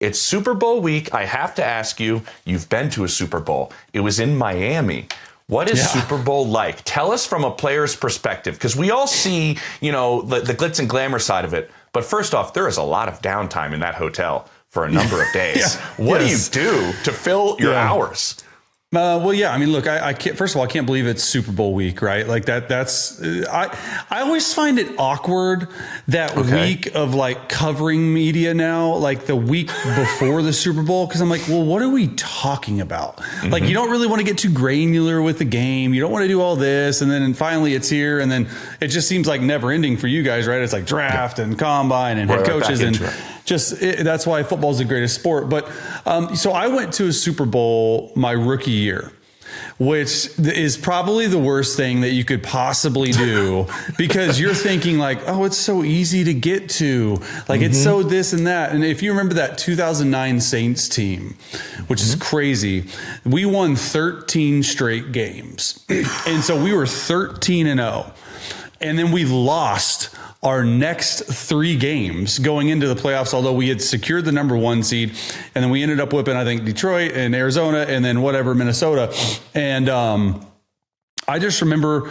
It's Super Bowl week. I have to ask you, you've been to a Super Bowl. It was in Miami. What is Super Bowl like? Tell us from a player's perspective, because we all see, the glitz and glamour side of it. But first off, there is a lot of downtime in that hotel for a number of days. What do you do to fill your hours? I mean, look, I can't, first of all, I can't believe it's Super Bowl week, right? Like I always find it awkward that week of like covering media now, like the week before the Super Bowl. Cause I'm like, well, what are we talking about? Mm-hmm. Like, you don't really want to get too granular with the game. You don't want to do all this. And then finally it's here. And then it just seems like never ending for you guys, right? It's like draft and combine and head coaches and that's why football is the greatest sport. But so I went to a Super Bowl my rookie year, which is probably the worst thing that you could possibly do because you're thinking like, oh, it's so easy to get to, like it's so this and that. And if you remember that 2009 Saints team, which is crazy, we won 13 straight games. And so we were 13-0. And then we lost our next 3 games going into the playoffs, although we had secured the number 1 seed. And then we ended up whipping, I think, Detroit and Arizona and then Minnesota. And I just remember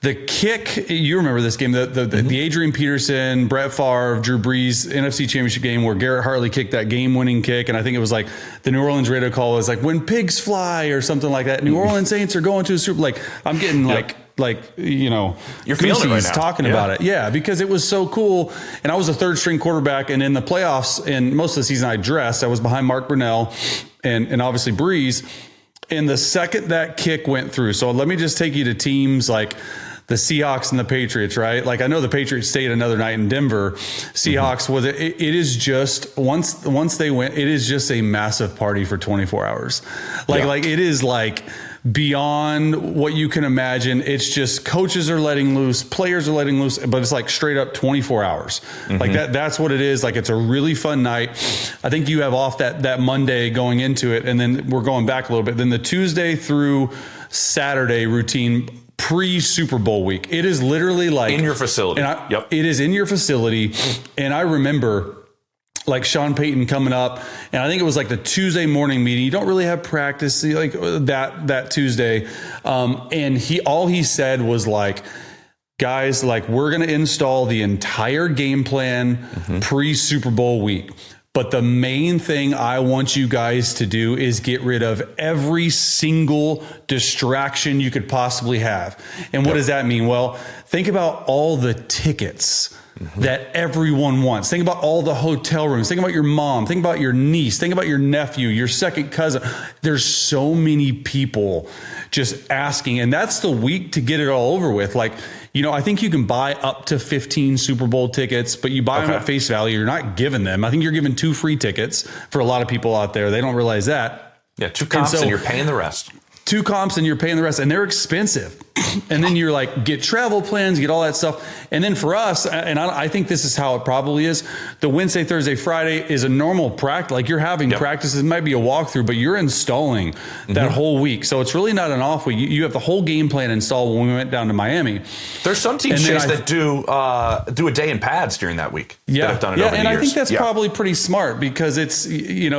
the kick. You remember this game, the Adrian Peterson, Brett Favre, Drew Brees NFC Championship game where Garrett Hartley kicked that game-winning kick. And I think it was like the New Orleans radio call was like, when pigs fly or something like that. New Orleans Saints are going to a Super. Like, I'm getting you're feeling it right now. Talking about it. Yeah, because it was so cool. And I was a 3rd string quarterback. And in the playoffs and most of the season I dressed, I was behind Mark Brunell and obviously Breeze. And the second that kick went through. So let me just take you to teams like the Seahawks and the Patriots, right? Like I know the Patriots stayed another night in Denver. Seahawks was it is just once they went, it is just a massive party for 24 hours. Like it is like beyond what you can imagine. It's just coaches are letting loose, players are letting loose, but it's like straight up 24 hours. Like that's what it is. Like it's a really fun night. I think you have off that Monday going into it. And then we're going back a little bit. Then the Tuesday through Saturday routine pre-Super Bowl week. It is literally like in your facility. It is in your facility. And I remember like Sean Payton coming up, and I think it was like the Tuesday morning meeting. You don't really have practice like that Tuesday. And all he said was like, guys, like we're going to install the entire game plan pre-Super Bowl week. But the main thing I want you guys to do is get rid of every single distraction you could possibly have. And what does that mean? Well, think about all the tickets that everyone wants. Think about all the hotel rooms. Think about your mom. Think about your niece. Think about your nephew, your second cousin. There's so many people just asking. And that's the week to get it all over with. Like, I think you can buy up to 15 Super Bowl tickets, but you buy them at face value. You're not giving them. I think you're giving 2 free tickets for a lot of people out there. They don't realize that. Yeah, 2 comps and you're paying the rest. 2 comps and you're paying the rest, and they're expensive. And then you're like, get travel plans, get all that stuff. And then for us, and I think this is how it probably is, the Wednesday, Thursday, Friday is a normal practice. Like you're having practices, it might be a walkthrough, but you're installing that whole week. So it's really not an off week. You have the whole game plan installed when we went down to Miami. There's some teams, Chase, that do a day in pads during that week. Yeah, that have done it over the and years. I think that's probably pretty smart because it's, we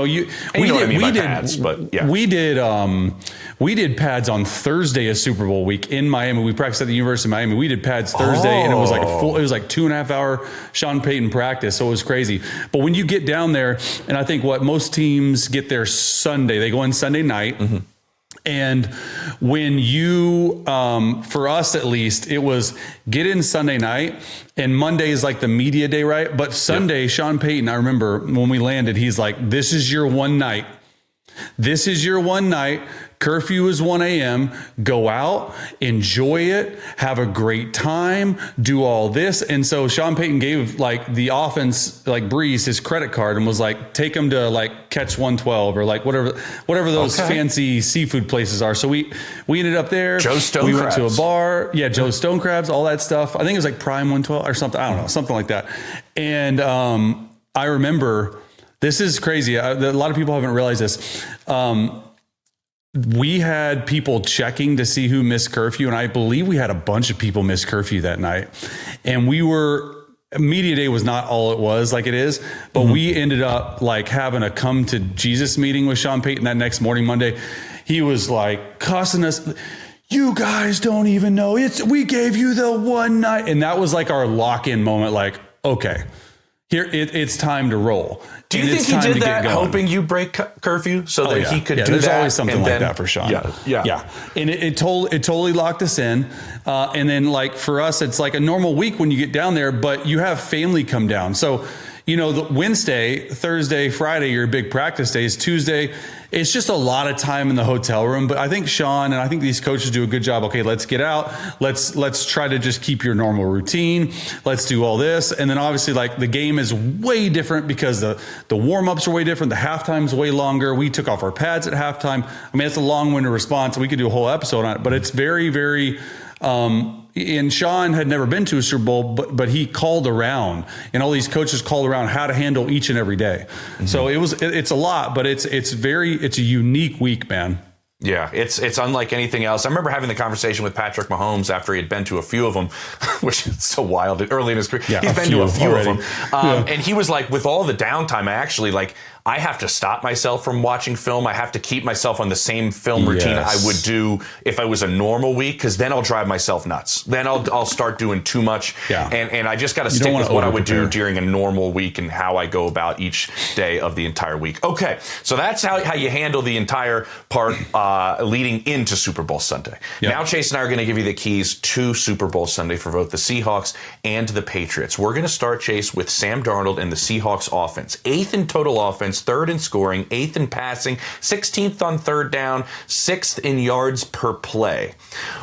did pads on Thursday of Super Bowl week in Miami. We practiced at the University of Miami. We did pads Thursday, and it was like it was like 2.5 hour Sean Payton practice. So it was crazy. But when you get down there, and I think what most teams get there Sunday, they go in Sunday night. And when you, for us at least, it was get in Sunday night, and Monday is like the media day, right? But Sunday, Sean Payton, I remember when we landed, he's like, this is your one night. This is your one night. Curfew is 1 a.m. Go out, enjoy it, have a great time, do all this. And so Sean Payton gave like the offense, like Breeze, his credit card and was like, take him to like Catch 112 or like whatever those fancy seafood places are. So we ended up there. Joe Stone We Crabs. went to a bar. Yeah, Joe Stone Crabs, all that stuff. I think it was like Prime 112 or something. I don't know, something like that. And I remember, this is crazy. A lot of people haven't realized this. We had people checking to see who missed curfew, and I believe we had a bunch of people miss curfew that night. And we were media day was not all it was like it is, but we ended up like having a come to Jesus meeting with Sean Payton that next morning, Monday. He was like cussing us. You guys don't even know we gave you the one night. And that was like our lock-in moment. Like, okay, here it's time to roll. Do you think he did that hoping you break curfew so that he could do there's that? There's always something like that for Sean. Yeah. And it totally locked us in. And then like for us, it's like a normal week when you get down there, but you have family come down. So, the Wednesday, Thursday, Friday, your big practice days. Tuesday, it's just a lot of time in the hotel room. But I think Sean and I think these coaches do a good job. Okay, let's get out. Let's try to just keep your normal routine. Let's do all this. And then obviously like the game is way different because the warm-ups are way different. The halftime's way longer. We took off our pads at halftime. I mean, it's a long-winded response. We could do a whole episode on it, but it's very, very, and Sean had never been to a Super Bowl, but he called around, and all these coaches called around how to handle each and every day. So it's a lot, but it's a unique week, man. Yeah, it's unlike anything else. I remember having the conversation with Patrick Mahomes after he had been to a few of them, which is so wild early in his career. He's been to a few of them. And he was like, with all the downtime, I have to stop myself from watching film. I have to keep myself on the same film routine I would do if I was a normal week, because then I'll drive myself nuts. Then I'll start doing too much. Yeah. And I just got to stick with what I would do during a normal week and how I go about each day of the entire week. Okay, so that's how you handle the entire part leading into Super Bowl Sunday. Yep. Now Chase and I are going to give you the keys to Super Bowl Sunday for both the Seahawks and the Patriots. We're going to start, Chase, with Sam Darnold and the Seahawks offense. 8th in total offense, 3rd in scoring, 8th in passing, 16th on third down, 6th in yards per play.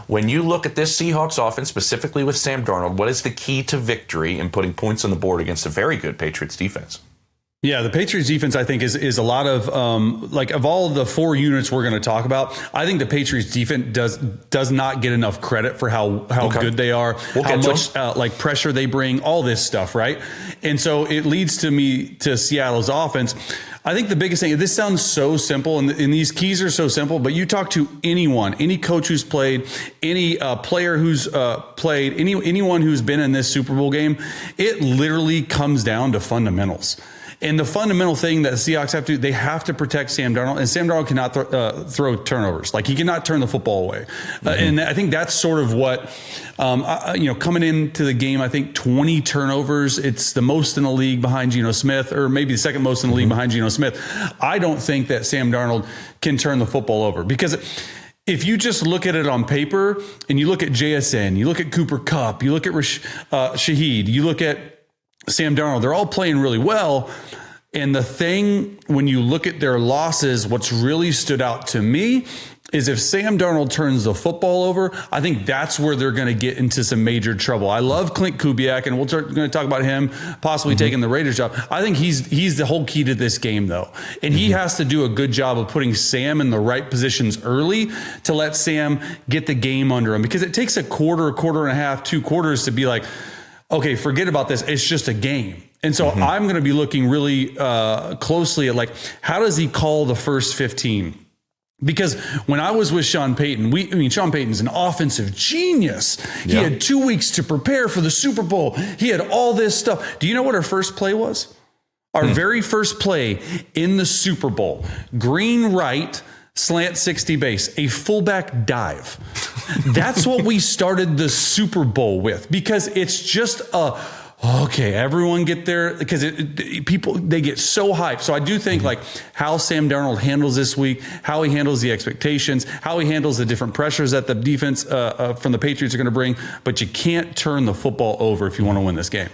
When you look at this Seahawks offense, specifically with Sam Darnold, what is the key to victory in putting points on the board against a very good Patriots defense? Yeah, the Patriots defense, I think, is a lot of of all of the 4 units we're going to talk about. I think the Patriots defense does not get enough credit for how good they are, how much pressure they bring, all this stuff, right? And so it leads to Seattle's offense. I think the biggest thing, this sounds so simple, and these keys are so simple, but you talk to anyone, any coach who's played, any player who's played, anyone who's been in this Super Bowl game, it literally comes down to fundamentals. And the fundamental thing that the Seahawks have to do, they have to protect Sam Darnold. And Sam Darnold cannot throw turnovers. Like, he cannot turn the football away. And I think that's sort of what, coming into the game, I think 20 turnovers. It's the most in the league behind Geno Smith, or maybe the second most in the league behind Geno Smith. I don't think that Sam Darnold can turn the football over, because if you just look at it on paper and you look at JSN, you look at Cooper Kupp, you look at Shaheed, you look at Sam Darnold, they're all playing really well. And the thing, when you look at their losses, what's really stood out to me is if Sam Darnold turns the football over, I think that's where they're going to get into some major trouble. I love Clint Kubiak, and we're going to talk about him possibly taking the Raiders job. I think he's the whole key to this game, though. And he has to do a good job of putting Sam in the right positions early to let Sam get the game under him. Because it takes a quarter and a half, 2 quarters to be like, okay, forget about this. It's just a game. And so I'm going to be looking really closely at how does he call the first 15? Because when I was with Sean Payton, Sean Payton's an offensive genius. He had 2 weeks to prepare for the Super Bowl. He had all this stuff. Do you know what our first play was? Our very first play in the Super Bowl, green right, slant 60 base, a fullback dive. That's what we started the Super Bowl with, because it's just okay, everyone get there, because people, they get so hyped. So I do think how Sam Darnold handles this week, how he handles the expectations, how he handles the different pressures that the defense from the Patriots are going to bring. But you can't turn the football over if you want to win this game.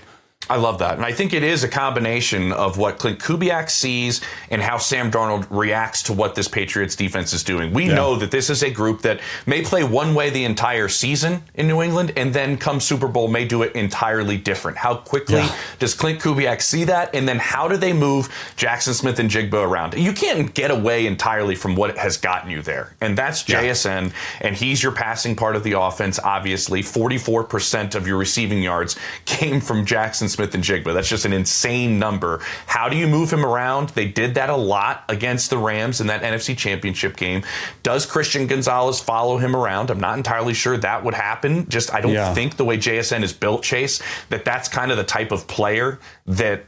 I love that. And I think it is a combination of what Clint Kubiak sees and how Sam Darnold reacts to what this Patriots defense is doing. We know that this is a group that may play one way the entire season in New England, and then come Super Bowl may do it entirely different. How quickly does Clint Kubiak see that? And then how do they move Jackson Smith and Jigba around? You can't get away entirely from what has gotten you there. And that's JSN, and he's your passing part of the offense, obviously. 44% of your receiving yards came from Jackson Smith-Njigba. That's just an insane number. How do you move him around? They did that a lot against the Rams in that NFC Championship game. Does Christian Gonzalez follow him around? I'm not entirely sure that would happen. Just I don't think the way JSN is built, Chase, that's kind of the type of player that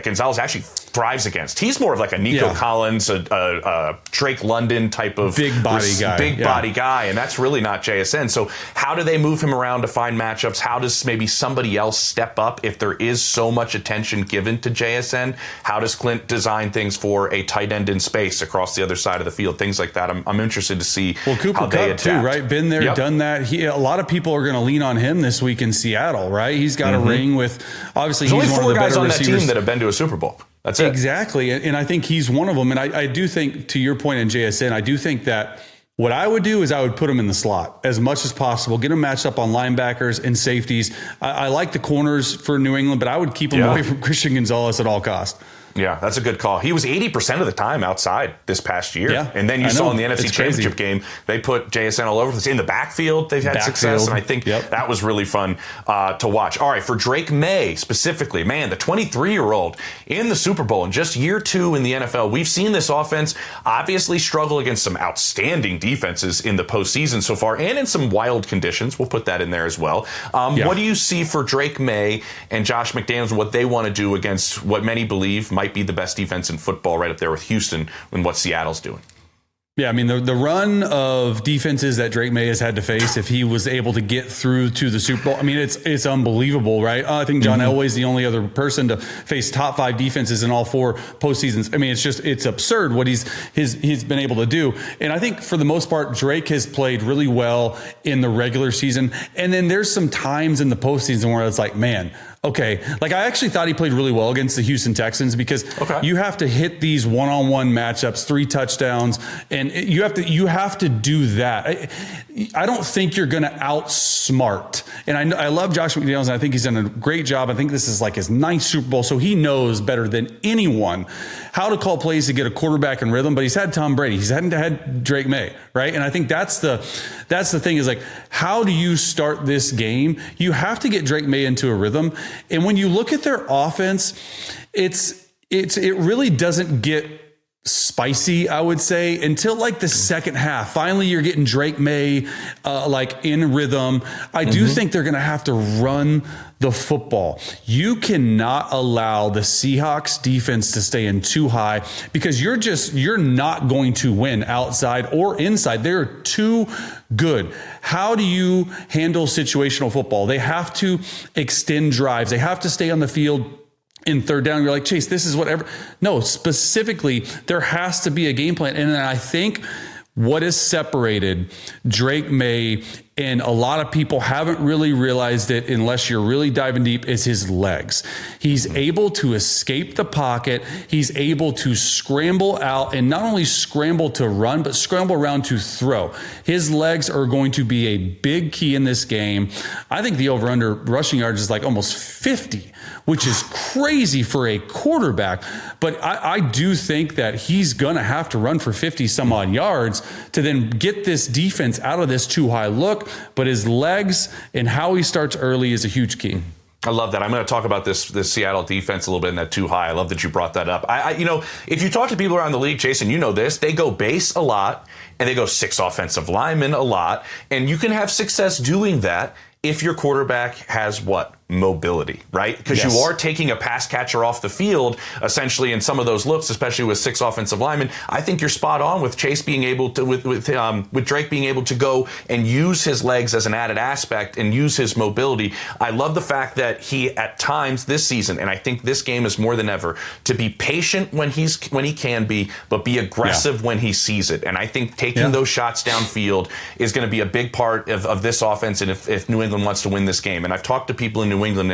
Gonzalez actually thrives against. He's more of like a Nico Collins, a Drake London type of big body guy, and that's really not JSN. So how do they move him around to find matchups? How does maybe somebody else step up if there is so much attention given to JSN? How does Clint design things for a tight end in space across the other side of the field? Things like that. I'm interested to see Cooper how they Kupp adapt. too, right? Been there, done that. A lot of people are going to lean on him this week in Seattle, right? He's got a ring with, obviously, There's he's only one of the 4 guys better on that receivers. team that have been to a Super Bowl. That's it. Exactly. And I think he's one of them. And I do think, to your point in JSN, I do think that what I would do is I would put him in the slot as much as possible, get him matched up on linebackers and safeties. I like the corners for New England, but I would keep him away from Christian Gonzalez at all costs. Yeah, that's a good call. He was 80% of the time outside this past year. Yeah, and then you saw in the NFC Championship game, they put JSN all over. In the backfield, they've had success, and I think that was really fun to watch. All right, for Drake Maye specifically, man, the 23-year-old in the Super Bowl in just year 2 in the NFL, we've seen this offense obviously struggle against some outstanding defenses in the postseason so far, and in some wild conditions. We'll put that in there as well. What do you see for Drake Maye and Josh McDaniels and what they want to do against what many believe might be the best defense in football, right up there with Houston and what Seattle's doing? Yeah, I mean, the run of defenses that Drake Maye has had to face, if he was able to get through to the Super Bowl, I mean, it's unbelievable, right? I think John Elway's the only other person to face top 5 defenses in all 4 postseasons. I mean, it's absurd what he's been able to do. And I think for the most part, Drake has played really well in the regular season. And then there's some times in the postseason where it's like, man, okay. Like, I actually thought he played really well against the Houston Texans because you have to hit these one-on-one matchups, 3 touchdowns, and you have to do that. I don't think you're going to outsmart. And I love Josh McDaniels, and I think he's done a great job. I think this is like his 9th Super Bowl, so he knows better than anyone how to call plays to get a quarterback in rhythm. But he's had Tom Brady. He's hadn't had Drake Maye, right? And I think that's the thing is, like, how do you start this game? You have to get Drake Maye into a rhythm. And when you look at their offense, it really doesn't get spicy, I would say, until like the second half. Finally, you're getting Drake Maye like in rhythm. I do think they're going to have to run the football. You cannot allow the Seahawks defense to stay in too high because you're not going to win outside or inside. They're too good. How do you handle situational football? They have to extend drives. They have to stay on the field in third down. You're like, Chase, this is whatever. No, specifically, there has to be a game plan. And I think what has separated Drake Maye, and a lot of people haven't really realized it unless you're really diving deep, is his legs. He's able to escape the pocket. He's able to scramble out, and not only scramble to run, but scramble around to throw. His legs are going to be a big key in this game. I think the over-under rushing yards is like almost 50, which is crazy for a quarterback. But I do think that he's going to have to run for 50 some odd yards to then get this defense out of this too high look. But his legs and how he starts early is a huge key. I love that. I'm going to talk about this Seattle defense a little bit in that too high. I love that you brought that up. If you talk to people around the league, Jason, you know this, they go base a lot and they go 6 offensive linemen a lot. And you can have success doing that if your quarterback has what? Mobility, right? Because you are taking a pass catcher off the field, essentially, in some of those looks, especially with 6 offensive linemen. I think you're spot on with Chase being able to, with Drake being able to go and use his legs as an added aspect and use his mobility. I love the fact that he, at times this season, and I think this game is more than ever, to be patient when he can be, but be aggressive when he sees it. And I think taking those shots downfield is going to be a big part of this offense, and if New England wants to win this game. And I've talked to people in New England,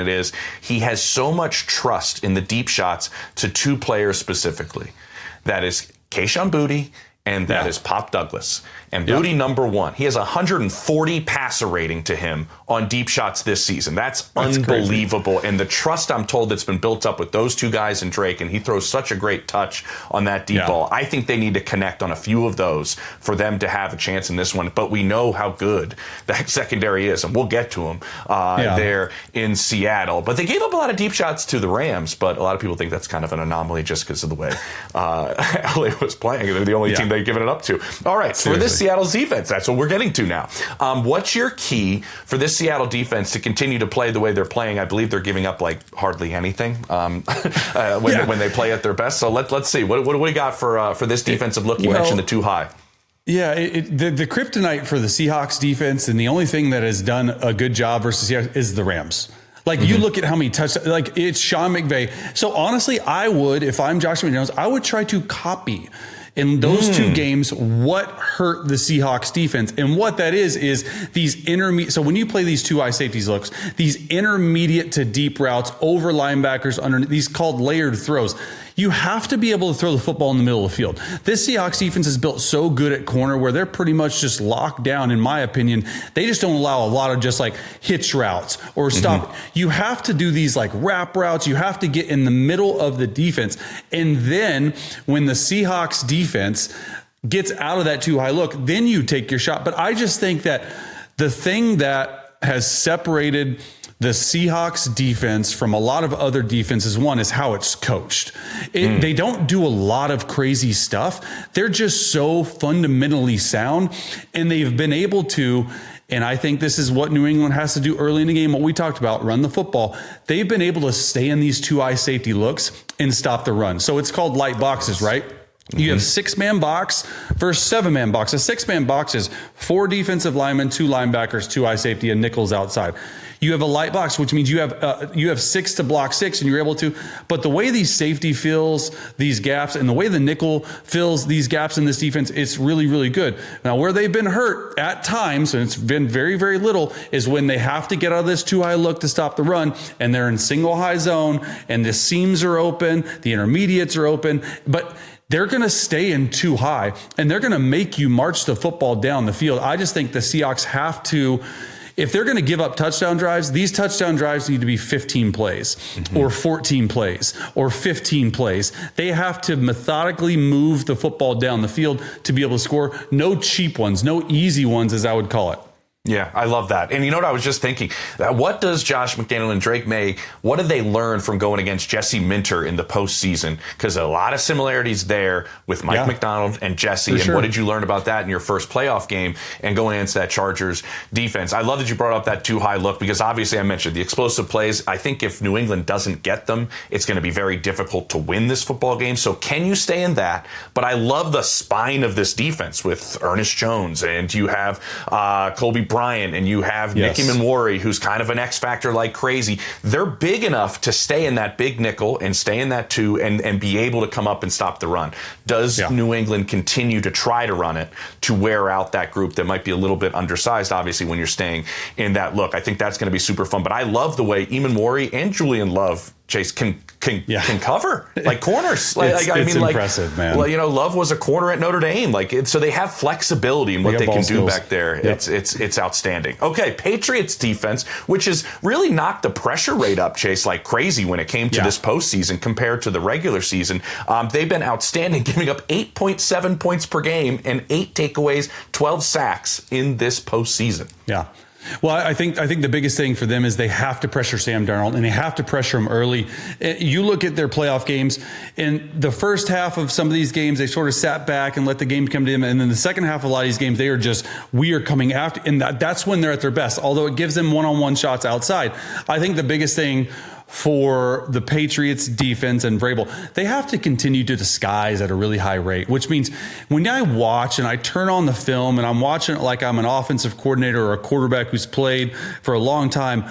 he has so much trust in the deep shots to 2 players specifically. That is Kayshon Boutte and that is Pop Douglas. And booty number one, he has 140 passer rating to him on deep shots this season. That's unbelievable. Crazy. And the trust, I'm told, that's been built up with those two guys and Drake, and he throws such a great touch on that deep ball. I think they need to connect on a few of those for them to have a chance in this one. But we know how good that secondary is, and we'll get to them there in Seattle. But they gave up a lot of deep shots to the Rams, but a lot of people think that's kind of an anomaly just because of the way LA was playing. They're the only team they've given it up to. All right, so for this Seattle defense, that's what we're getting to now. What's your key for this Seattle defense to continue to play the way they're playing? I believe they're giving up like hardly anything when they play at their best. So let's see. What do we got for this defensive look? You mentioned the too high. Yeah, the kryptonite for the Seahawks defense, and the only thing that has done a good job versus Seahawks is the Rams. Like, you look at how many touchdowns, like, it's Sean McVay. So honestly, I would, if I'm Josh McDaniels, I would try to copy in those two games what hurt the Seahawks defense. And what that is these intermediate. So when you play these two high safeties looks, these intermediate to deep routes over linebackers under these called layered throws. You have to be able to throw the football in the middle of the field. This Seahawks defense is built so good at corner where they're pretty much just locked down, in my opinion. They just don't allow a lot of just like hitch routes or stop. You have to do these like wrap routes. You have to get in the middle of the defense. And then when the Seahawks defense gets out of that too high look, then you take your shot. But I just think that the thing that has separated the Seahawks defense from a lot of other defenses, one, is how it's coached. They don't do a lot of crazy stuff. They're just so fundamentally sound, and they've been able to, and I think this is what New England has to do early in the game, what we talked about, run the football. They've been able to stay in these two high safety looks and stop the run. So it's called light boxes, right? You have 6-man box versus 7-man box. A 6-man box is 4 defensive linemen, 2 linebackers, 2 high safety, and nickels outside. You have a light box, which means you have 6 to block 6, and you're able to. But the way these safety fills these gaps, and the way the nickel fills these gaps in this defense, it's really, really good. Now, where they've been hurt at times, and it's been very, very little, is when they have to get out of this too high look to stop the run, and they're in single high zone, and the seams are open, the intermediates are open, but they're going to stay in too high, and they're going to make you march the football down the field. I just think the Seahawks have to, if they're going to give up touchdown drives, these touchdown drives need to be 15 plays or 14 plays or 15 plays. They have to methodically move the football down the field to be able to score. No cheap ones, no easy ones, as I would call it. Yeah, I love that. And you know what I was just thinking? What does Josh McDaniel and Drake Maye, what did they learn from going against Jesse Minter in the postseason? Because a lot of similarities there with Mike McDonald and Jesse. And what did you learn about that in your first playoff game and going against that Chargers defense? I love that you brought up that too high look, because obviously I mentioned the explosive plays. I think if New England doesn't get them, it's going to be very difficult to win this football game. So can you stay in that? But I love the spine of this defense with Ernest Jones, and you have Colby Bryant, and you have Nicky Manwari, who's kind of an X factor like crazy. They're big enough to stay in that big nickel and stay in that 2 and be able to come up and stop the run. Does New England continue to try to run it to wear out that group that might be a little bit undersized, obviously, when you're staying in that look? I think that's going to be super fun. But I love the way Manwari and Julian Love, Chase, can cover like corners. It's impressive, man. Well, you know, Love was a corner at Notre Dame. So they have flexibility in what they can do back there. It's outstanding. Okay, Patriots defense, which has really knocked the pressure rate up, Chase, like crazy when it came to this postseason compared to the regular season. They've been outstanding, giving up 8.7 points per game and 8 takeaways, 12 sacks in this postseason. Yeah. Well, I think the biggest thing for them is they have to pressure Sam Darnold, and they have to pressure him early. You look at their playoff games, in the first half of some of these games, they sort of sat back and let the game come to them. And then the second half of a lot of these games, they are just, we are coming after. And that's when they're at their best, although it gives them one-on-one shots outside. I think the biggest thing for the Patriots defense and Vrabel, they have to continue to disguise at a really high rate, which means when I watch and I turn on the film and I'm watching it like I'm an offensive coordinator or a quarterback who's played for a long time,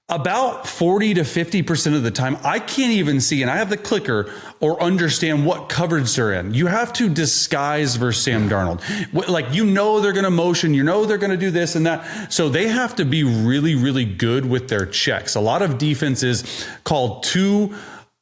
about 40 to 50% of the time, I can't even see, and I have the clicker, or understand what coverage they're in. You have to disguise versus Sam Darnold. Like, you know they're going to motion, you know they're going to do this and that. So they have to be really, really good with their checks. A lot of defenses call 2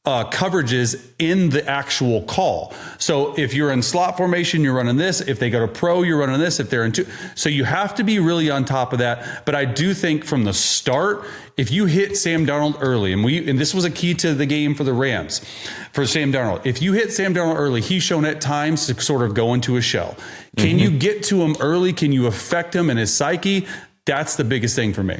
coverages in the actual call. So if you're in slot formation, you're running this. If they go to pro, you're running this. If they're in two, so you have to be really on top of that. But I do think from the start, if you hit Sam Darnold early, and this was a key to the game for the Rams, for Sam Darnold. If you hit Sam Darnold early, he's shown at times to sort of go into a shell. Can you get to him early? Can you affect him in his psyche? That's the biggest thing for me.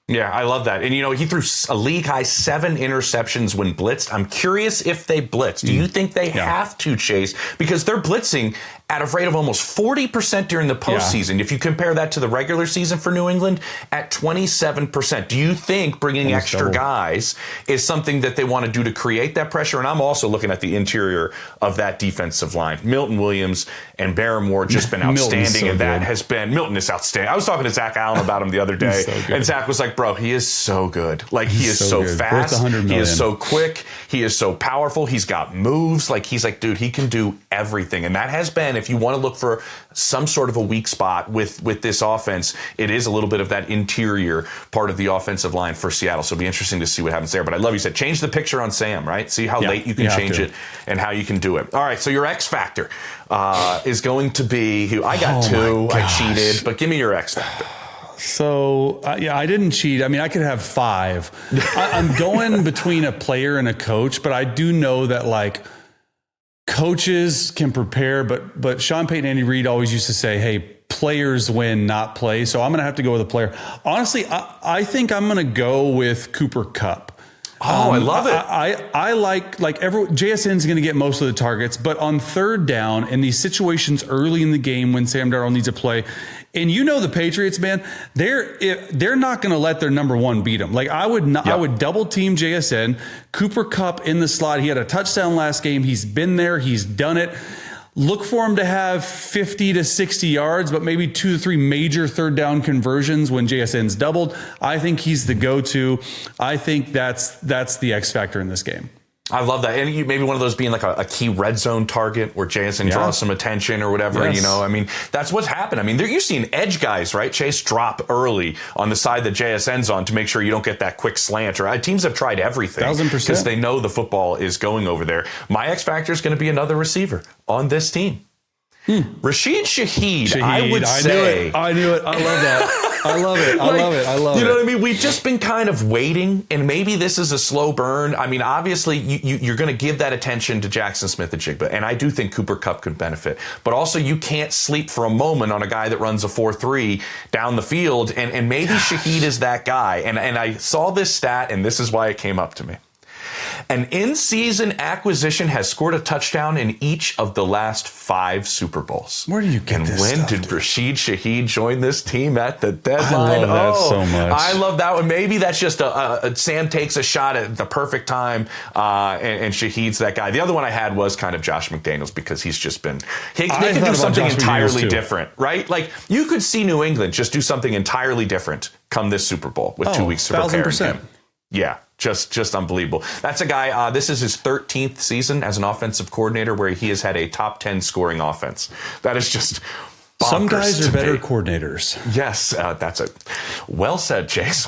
Yeah, I love that. And, he threw a league-high 7 interceptions when blitzed. I'm curious if they blitz. Do you think they have to, Chase? Because they're blitzing at a rate of almost 40% during the postseason. If you compare that to the regular season for New England, at 27%. Do you think bringing extra guys is something that they want to do to create that pressure? And I'm also looking at the interior of that defensive line. Milton Williams and Barrymore just been outstanding, and that has been – Milton is outstanding. I was talking to Zach Allen about him the other day, and Zach was like, bro, he is so good. Like, he is so fast. He is so quick. He is so powerful. He's got moves. Like, he's like, dude, he can do everything. And that has been, if you want to look for some sort of a weak spot with this offense, it is a little bit of that interior part of the offensive line for Seattle. So it'll be interesting to see what happens there. But I love you said, change the picture on Sam, right? See how late you can change it and how you can do it. All right, so your X factor is going to be, who I got two. I cheated, but give me your X factor. So, I didn't cheat. I mean, I could have 5. I'm going between a player and a coach, but I do know that, like, coaches can prepare, but Sean Payton and Andy Reid always used to say, hey, players win, not play. So I'm going to have to go with a player. Honestly, I think I'm going to go with Cooper Kupp. Oh, I love it. I like JSN's going to get most of the targets, but on third down in these situations early in the game when Sam Darnold needs a play, and the Patriots, man, they're not going to let their number one beat them. Like, I would double team JSN. Cooper Kupp in the slot. He had a touchdown last game. He's been there. He's done it. Look for him to have 50 to 60 yards, but maybe 2 to 3 major third down conversions when JSN's doubled. I think he's the go-to. I think that's the X factor in this game. I love that. And maybe one of those being like a key red zone target where JSN draws some attention or whatever. Yes. I mean, that's what's happened. I mean, you're seeing edge guys, right? Chase drop early on the side that JSN's on to make sure you don't get that quick slant. Or teams have tried everything 1,000%, because they know the football is going over there. My X factor is going to be another receiver on this team. Rashid Shaheed, I would say. I knew it. I love that. I love it. I love it. You know what I mean? We've just been kind of waiting, and maybe this is a slow burn. I mean, obviously, you're going to give that attention to Jackson Smith-Njigba, and I do think Cooper Kupp could benefit. But also, you can't sleep for a moment on a guy that runs a 4.3 down the field, and maybe Shaheed is that guy. And I saw this stat, and this is why it came up to me. An in-season acquisition has scored a touchdown in each of the last 5 Super Bowls. Where do you get this And when stuff, did Rashid Shaheed join this team at the deadline? I love that so much. I love that one. Maybe that's just a Sam takes a shot at the perfect time, and Shaheed's that guy. The other one I had was kind of Josh McDaniels, because he's just been... They can do something entirely different, right? Like, you could see New England just do something entirely different come this Super Bowl with 2 weeks to prepare him. Yeah. Just unbelievable. That's a guy, this is his 13th season as an offensive coordinator where he has had a top 10 scoring offense. That is just bonkers. Some guys are better coordinators. Yes, that's it. Well said, Chase.